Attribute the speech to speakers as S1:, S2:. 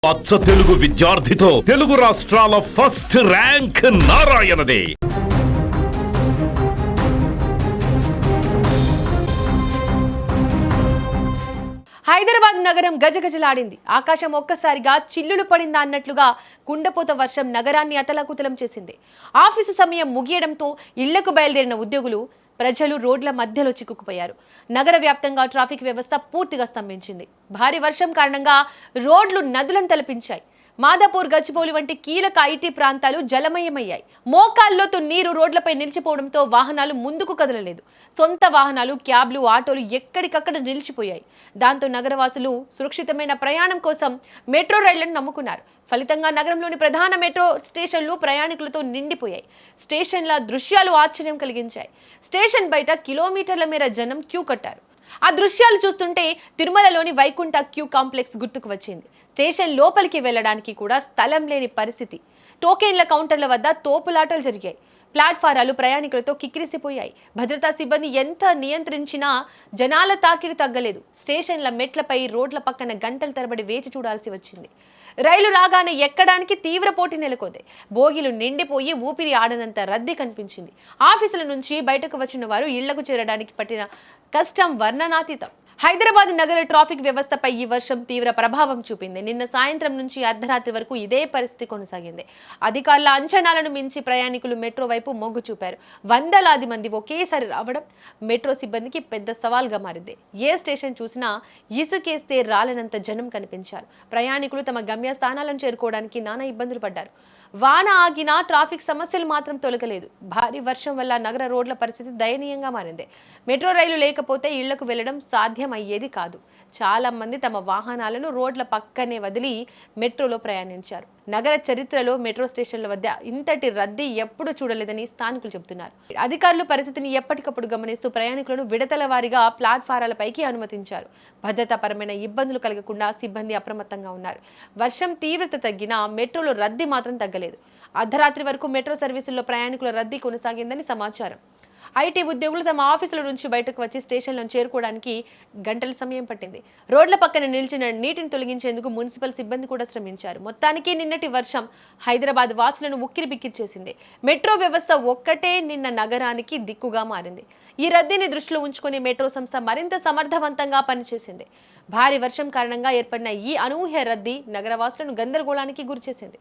S1: అచ్చ తెలుగు విద్యార్థితో తెలుగు రాష్ట్రాల first rank నారాయణదే.
S2: Hyderabad నగరం గజగజలాడింది. ఆకాశం ఒక్కసారిగా చిల్లులు పడిందా అన్నట్లుగా కుండపోత వర్షం నగరాన్ని అతలాకుతలం చేసింది. ఆఫీసు సమయం ముగియడంతో ఇళ్లకు బయలుదేరిన ఉద్యోగులు, ప్రజలు రోడ్ల మధ్యలో చిక్కుకుపోయారు. నగర వ్యాప్తంగా ట్రాఫిక్ వ్యవస్థ పూర్తిగా స్తంభించింది. భారీ వర్షం కారణంగా రోడ్లు నదులను తలపించాయి. మాదాపూర్, గచ్చిబౌలి వంటి కీలక ఐటీ ప్రాంతాలు జలమయమయ్యాయి. మోకాల్లోతు నీరు రోడ్లపై నిలిచిపోవడంతో వాహనాలు ముందుకు కదలలేదు. సొంత వాహనాలు, క్యాబ్లు, ఆటోలు ఎక్కడికక్కడ నిలిచిపోయాయి. దాంతో నగరవాసులు సురక్షితమైన ప్రయాణం కోసం మెట్రో రైళ్లను నమ్ముకున్నారు. ఫలితంగా నగరంలోని ప్రధాన మెట్రో స్టేషన్లు ప్రయాణికులతో నిండిపోయాయి. స్టేషన్ల దృశ్యాలు ఆశ్చర్యం కలిగించాయి. స్టేషన్ బయట కిలోమీటర్ల మేర జనం క్యూ కట్టారు. ఆ దృశ్యాలు చూస్తుంటే తిరుమలలోని వైకుంఠ క్యూ కాంప్లెక్స్ గుర్తుకు వచ్చింది. స్టేషన్ లోపలికి వెళ్లడానికి కూడా స్థలం లేని పరిస్థితి. టోకెన్ల కౌంటర్ల వద్ద తోపులాటలు జరిగాయి. ప్లాట్ఫారాలు ప్రయాణికులతో కిక్కిరిసిపోయాయి. భద్రతా సిబ్బంది ఎంత నియంత్రించినా జనాల తాకిడి తగ్గలేదు. స్టేషన్ల మెట్లపై, రోడ్ల పక్కన గంటల తరబడి వేచి చూడాల్సి వచ్చింది. రైలు రాగానే ఎక్కడానికి తీవ్ర పోటీ నెలకొంది. బోగీలు నిండిపోయి ఊపిరి ఆడనంత రద్దీ కనిపించింది. ఆఫీసుల నుంచి బయటకు వచ్చిన వారు ఇళ్లకు చేరడానికి పట్టిన కష్టం వర్ణనాతీతం. హైదరాబాద్ నగర ట్రాఫిక్ వ్యవస్థపై ఈ వర్షం తీవ్ర ప్రభావం చూపింది. నిన్న సాయంత్రం నుంచి అర్ధరాత్రి వరకు ఇదే పరిస్థితి కొనసాగింది. అధికారుల అంచనాలను మించి ప్రయాణికులు మెట్రో వైపు మొగ్గు చూపారు. వందలాది మంది ఒకేసారి రావడం మెట్రో సిబ్బందికి పెద్ద సవాల్గా మారింది. ఏ స్టేషన్ చూసినా ఇసుకేస్తే రాలనంత జనం కనిపించారు. ప్రయాణికులు తమ గమ్యస్థానాలను చేరుకోవడానికి నానా ఇబ్బందులు పడ్డారు. వాన ఆగినా ట్రాఫిక్ సమస్యలు మాత్రం తొలగలేదు. భారీ వర్షం వల్ల నగర రోడ్ల పరిస్థితి దయనీయంగా మారింది. మెట్రో రైలు లేకపోతే ఇళ్లకు వెళ్లడం సాధ్యం అయ్యేది కాదు. చాలా మంది తమ వాహనాలను రోడ్ల పక్కనే వదిలి మెట్రోలో ప్రయాణించారు. నగర చరిత్రలో మెట్రో స్టేషన్ల వద్ద ఇంతటి రద్దీ ఎప్పుడూ చూడలేదని స్థానికులు చెబుతున్నారు. అధికారులు పరిస్థితిని ఎప్పటికప్పుడు గమనిస్తూ ప్రయాణికులను విడతల వారీగా ప్లాట్ఫారాలపైకి అనుమతించారు. భద్రతాపరమైన ఇబ్బందులు కలగకుండా సిబ్బంది అప్రమత్తంగా ఉన్నారు. వర్షం తీవ్రత తగ్గినా మెట్రోలో రద్దీ మాత్రం తగ్గలేదు. అర్ధరాత్రి వరకు మెట్రో సర్వీసుల్లో ప్రయాణికుల రద్దీ కొనసాగిందని సమాచారం. ఐటీ ఉద్యోగులు తమ ఆఫీసుల నుంచి బయటకు వచ్చి స్టేషన్లను చేరుకోవడానికి గంటల సమయం పట్టింది. రోడ్ల పక్కన నిలిచిన నీటిని తొలగించేందుకు మున్సిపల్ సిబ్బంది కూడా శ్రమించారు. మొత్తానికి నిన్నటి వర్షం హైదరాబాద్ వాసులను ఉక్కిరిబిక్కిరి చేసింది. మెట్రో వ్యవస్థ ఒక్కటే నిన్న నగరానికి దిక్కుగా మారింది. ఈ రద్దీని దృష్టిలో ఉంచుకుని మెట్రో సంస్థ మరింత సమర్థవంతంగా పనిచేసింది. భారీ వర్షం కారణంగా ఏర్పడిన ఈ అనూహ్య రద్దీ నగరవాసులను గందరగోళానికి గురిచేసింది.